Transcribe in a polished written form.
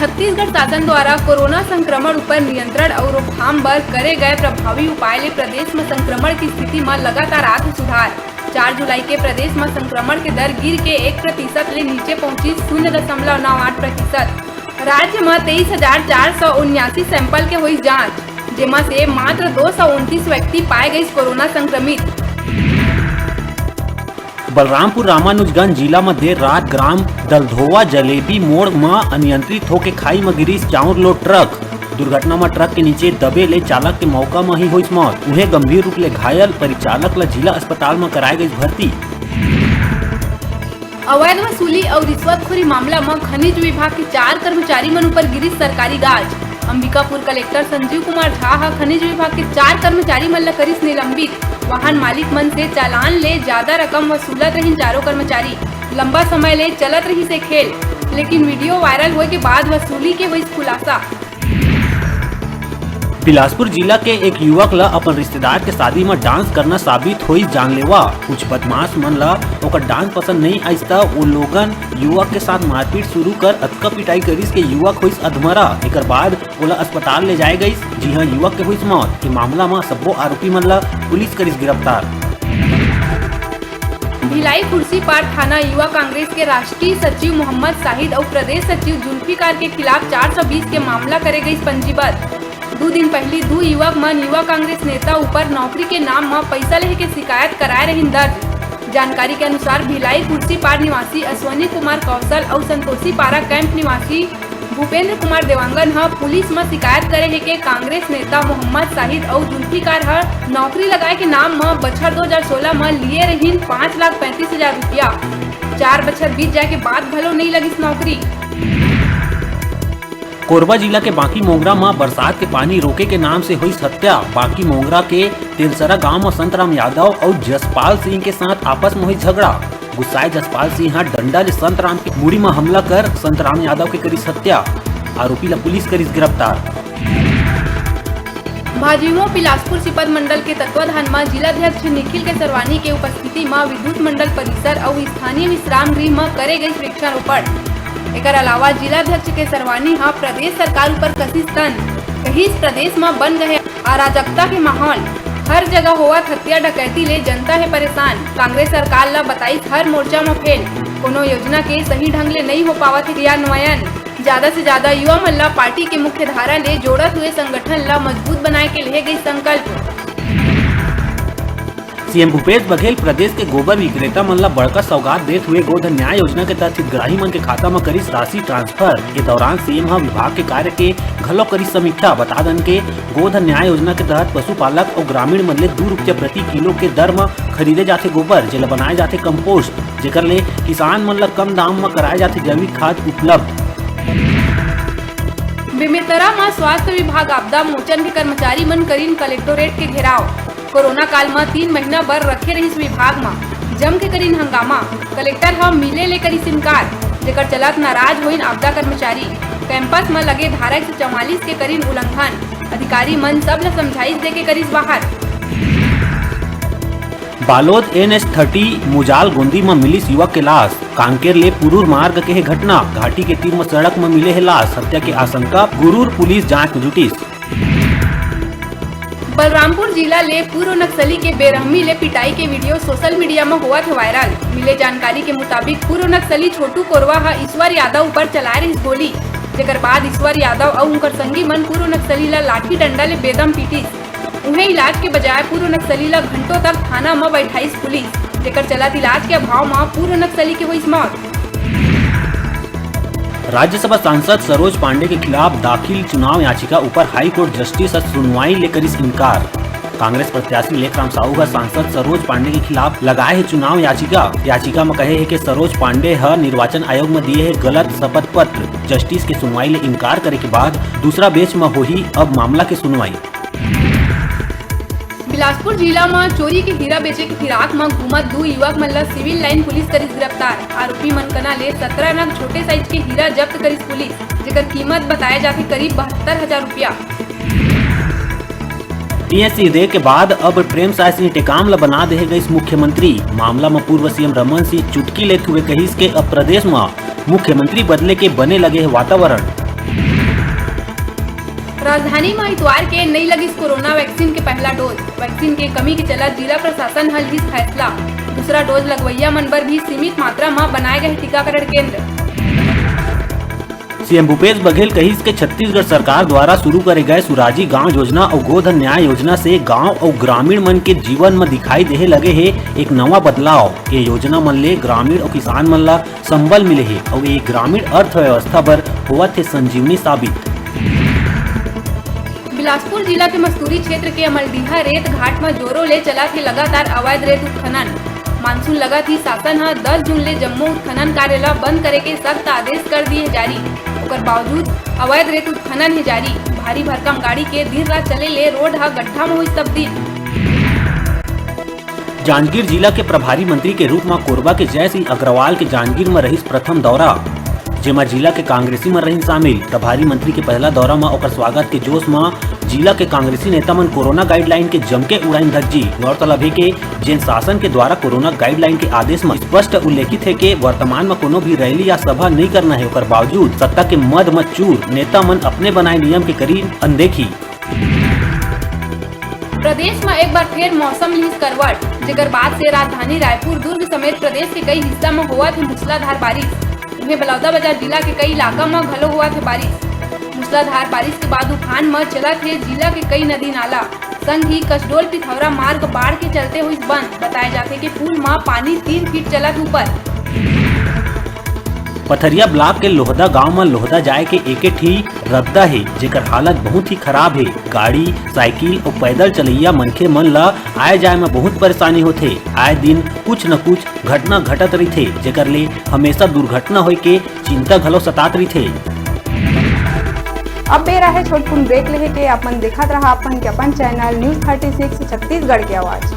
छत्तीसगढ़ शासन द्वारा कोरोना संक्रमण ऊपर नियंत्रण और रोकथाम बर करे गए प्रभावी उपाय ले प्रदेश में संक्रमण की स्थिति में लगातार आत सुधार। 4 जुलाई के प्रदेश में संक्रमण के दर गिर के 1% ले नीचे पहुंची 0.98%। राज्य में 23,479 सैंपल के हुई जाँच, जेमा से मात्र 229 व्यक्ति पाए गए कोरोना संक्रमित। बलरामपुर रामानुजगंज जिला में देर रात ग्राम दलधोवा जलेबी मोड़ में अनियंत्रित होके खाई में गिरी चाउर लोड ट्रक। दुर्घटना में ट्रक के नीचे दबे ले चालक के मौका में ही हुई मौत। उन्हें गंभीर रूप ले घायल परिचालक ला जिला अस्पताल में कराई गई भर्ती। अवैध वसूली और रिश्वतखोरी मामला में खनिज विभाग के 4 कर्मचारी मन ऊपर गिरी सरकारी गाज। अंबिकापुर कलेक्टर संजीव कुमार झा खनिज विभाग के 4 कर्मचारी मन ला करिस निलंबित। वाहन मालिक मन से चालान ले ज्यादा रकम वसूलत रही चारों कर्मचारी। लंबा समय ले चलत रही से खेल, लेकिन वीडियो वायरल होए के बाद वसूली के हुई खुलासा। बिलासपुर जिला के एक युवक ला अपन रिश्तेदार के शादी में डांस करना साबित हुई जानलेवा। कुछ बदमाश मन ला ओकर डांस पसंद नहीं आइस्ता, वो लोगन युवक के साथ मारपीट शुरू कर अतका पिटाई करिस के युवक हुई अधमरा। एक बाद ओला अस्पताल ले जाए गई। जी हाँ, युवक के हुई मौत। के मामला में सब्बो आरोपी मन ला पुलिस करिस गिरफ्तार। भिलाई खुर्सीपार थाना युवा कांग्रेस के राष्ट्रीय सचिव मोहम्मद शाहिद और प्रदेश सचिव जुल्फिकार के खिलाफ 420 के मामला करे गई पंजीबद्ध। 2 दिन पहले 2 युवक मन युवा कांग्रेस नेता ऊपर नौकरी के नाम में पैसा लेहे के शिकायत कराए रही दर्ज। जानकारी के अनुसार भिलाई खुर्सीपार निवासी अश्वनी कुमार कौशल और संतोषी पारा कैंप निवासी भूपेंद्र कुमार देवांगन पुलिस में शिकायत करे है के कांग्रेस नेता मोहम्मद शाहिद और जुल्फिकार नौकरी लगाए के नाम में बछर 2016 में लिए रही 5,35,000 रुपया। 4 बछर बीत जाए के बाद भलो नहीं लगी नौकरी। कोरबा जिला के बाकी मोंगरा में बरसात के पानी रोके के नाम से हुई हत्या। बाकी मोंगरा के तेलसरा गांव में संतराम यादव और जसपाल सिंह के साथ आपस में हुई झगड़ा। गुस्साए जसपाल सिंह डंडा ले संतराम के मुड़ी में हमला कर संतराम यादव के करी हत्या। आरोपी ला पुलिस करी गिरफ्तार। भाजयुमो बिलासपुर सिपत मंडल के तत्वाधान में जिलाध्यक्ष निखिल के सरवानी के उपस्थिति में विद्युत मंडल परिसर और स्थानीय विश्राम गृह में करे गई वृक्षारोपण। एक अलावा जिलाध्यक्ष के सरवानी प्रदेश सरकार ऊपर कशिश तन कहीं प्रदेश में बन गए अराजकता के माहौल। हर जगह हुआ हत्या डकैती ले जनता है परेशान। कांग्रेस सरकार ला बताई हर मोर्चा में फेल, कोनो योजना के सही ढंग ले नहीं हो पावत क्रियान्वयन। ज्यादा से ज्यादा युवा मल्ला पार्टी के मुख्य धारा ले जोड़त हुए संगठन ला मजबूत बनाए के लिए गई संकल्प। सीएम भूपेश बघेल प्रदेश के गोबर विक्रेता मन ला बड़का सौगात देते हुए गोधन न्याय योजना के तहत हितग्राही मन के खाता में करिस राशि ट्रांसफर। के दौरान सीएम विभाग के कार्य के घलो करिस समीक्षा। बता दन के गोधन न्याय योजना के तहत पशुपालक और ग्रामीण मन ले 2 रुपया प्रति किलो के दर में खरीदे जाते गोबर, जेला बनाए जाते कंपोस्ट, जेकर ले किसान मन ला कम दाम में कराए जाते जैविक खाद उपलब्ध। बेमेतरा में स्वास्थ्य विभाग आपदा मोचन के कर्मचारी मन करीन कलेक्टोरेट के घेराव। कोरोना काल में 3 महीना बर रखे रही विभाग में जम के करीन हंगामा। कलेक्टर मिले ले करी इनकार, जेकर चलत नाराज हुई आपदा कर्मचारी। कैंपस में लगे धारा 144 के करीन उल्लंघन। अधिकारी मन सब ला समझाइश दे के करीस बाहर। बालोद NH30 मुजाल गोंदी में मिलिस युवक के लाश। कांकेर ले पुरूर मार्ग के घटना। घाटी के तीर में सड़क में मिले है लाश। हत्या के आशंका, गुरूर पुलिस जांच में जुटिस। बलरामपुर जिला ले पूर्व नक्सली के बेरहमी ले पिटाई के वीडियो सोशल मीडिया में हुआ था वायरल। मिले जानकारी के मुताबिक पूर्व नक्सली छोटू कोरवा ईश्वर यादव ऊपर चलाए रही गोली, जेकर बाद ईश्वर यादव और उनकर संगी मन पूर्व नक्सली ला लाठी डंडा ले बेदम पीटिस। उन्हें इलाज के बजाय पूर्व नक्सली ला घंटों तक थाना में बैठाईस पुलिस, जेकर चलत इलाज के अभाव में पूर्व नक्सली के हुई मौत। राज्यसभा सांसद सरोज पांडे के खिलाफ दाखिल चुनाव याचिका ऊपर हाई कोर्ट जस्टिस सुनवाई लेकर इस इनकार। कांग्रेस प्रत्याशी लेखराम साहू का सांसद सरोज पांडे के खिलाफ लगाए है चुनाव याचिका में कहे है कि सरोज पांडे निर्वाचन आयोग में दिए है गलत शपथ पत्र। जस्टिस के सुनवाई ले इनकार करे के बाद दूसरा बेंच में होही अब मामला की सुनवाई। बिलासपुर जिला में चोरी के हीरा बेचे के फिराक में घूमत 2 युवक मन ला सिविल लाइन पुलिस करिस गिरफ्तार। आरोपी मन कना ले 17 नग छोटे साइज के हीरा जब्त करिस पुलिस, जेकर कीमत बताए जाते करीब 72,000 रुपया। पीएससी दे के बाद अब प्रेम साय सिंह टेकाम ला बना दे गई मुख्यमंत्री। मामला में पूर्व सीएम रमन सिंह चुटकी लेते हुए कहिस के अब प्रदेश में मुख्यमंत्री बदले के बने लगे है वातावरण। राजधानी में इतवार के नहीं लगी कोरोना वैक्सीन के पहला डोज। वैक्सीन के कमी के चलत जिला प्रशासन हल ही फैसला। दूसरा डोज लगवैया मन पर भी सीमित मात्रा में बनाए गए टीकाकरण केंद्र। सीएम भूपेश बघेल कहिस के छत्तीसगढ़ सरकार द्वारा शुरू करे गए सुराजी गांव योजना और गोधन न्याय योजना से गांव और ग्रामीण मन के जीवन में दिखाई देहे लगे है एक नवा बदलाव। ये योजना मन ले ग्रामीण और किसान मन ला संबल मिले है और ये ग्रामीण अर्थव्यवस्था पर हुआ थे संजीवनी साबित। बिलासपुर जिला के मस्तूरी क्षेत्र के अमलडीहा रेत घाट में जोरों ले चला थे लगातार अवैध रेत उत्खनन। मानसून लगा थी शासन 10 जून ले जम्मू उत्खनन कार्यालय बंद करे के सख्त आदेश कर दिए जारी। ओकर बावजूद अवैध रेत उत्खनन है जारी। भारी भरकम गाड़ी के दिन रात चले ले रोड गड्ढा में हुई तब्दील। जांजगीर जिला के प्रभारी मंत्री के रूप में कोरबा के जय सिंह अग्रवाल के जांजगीर में रही प्रथम दौरा, जेमा जिला के कांग्रेसी में रही शामिल। प्रभारी मंत्री के पहला दौरा में ओकर स्वागत के जोश में जिला के कांग्रेसी नेता मन कोरोना गाइडलाइन के जम के उड़ाइन धज्जी। गौरतलब है कि जिन शासन के द्वारा कोरोना गाइडलाइन के आदेश में स्पष्ट उल्लेखित है कि वर्तमान में कोनो भी रैली या सभा नहीं करना है। ओकर बावजूद सत्ता के मद मत चूर नेता मन अपने बनाए नियम के करी अनदेखी। प्रदेश में एक बार फिर मौसम लीज करवट, जेकर बाद से राजधानी रायपुर, दुर्ग समेत प्रदेश के कई हिस्सा में हुआ थे मूसलाधार बारिश। इनमें बलौदाबाजार जिला के कई इलाका में घलो हुआ थे बारिश। मूसलाधार बारिश के बाद उफान में चला थे जिला के कई नदी नाला। संग ही कसडोल पिथौरा मार्ग बाढ़ के चलते हुई बंद। बताए जाते कि पुल में पानी 3 फीट चला ऊपर। पथरिया ब्लॉक के लोहदा गांव में लोहदा जाए के एक ही रद्दा है, जेकर हालत बहुत ही खराब है। गाड़ी, साइकिल और पैदल चलैया मनखे मन ला आए जाए में बहुत परेशानी होथे। आए दिन कुछ न कुछ घटना घटत रही थे, जेकर ले हमेशा दुर्घटना होय के चिंता घलो सतात रही थे। अब बेरा है छोटकुन ब्रेक लेहे के अपन देखत रहा अपन के अपन चैनल न्यूज़ 36 छत्तीसगढ़ की आवाज।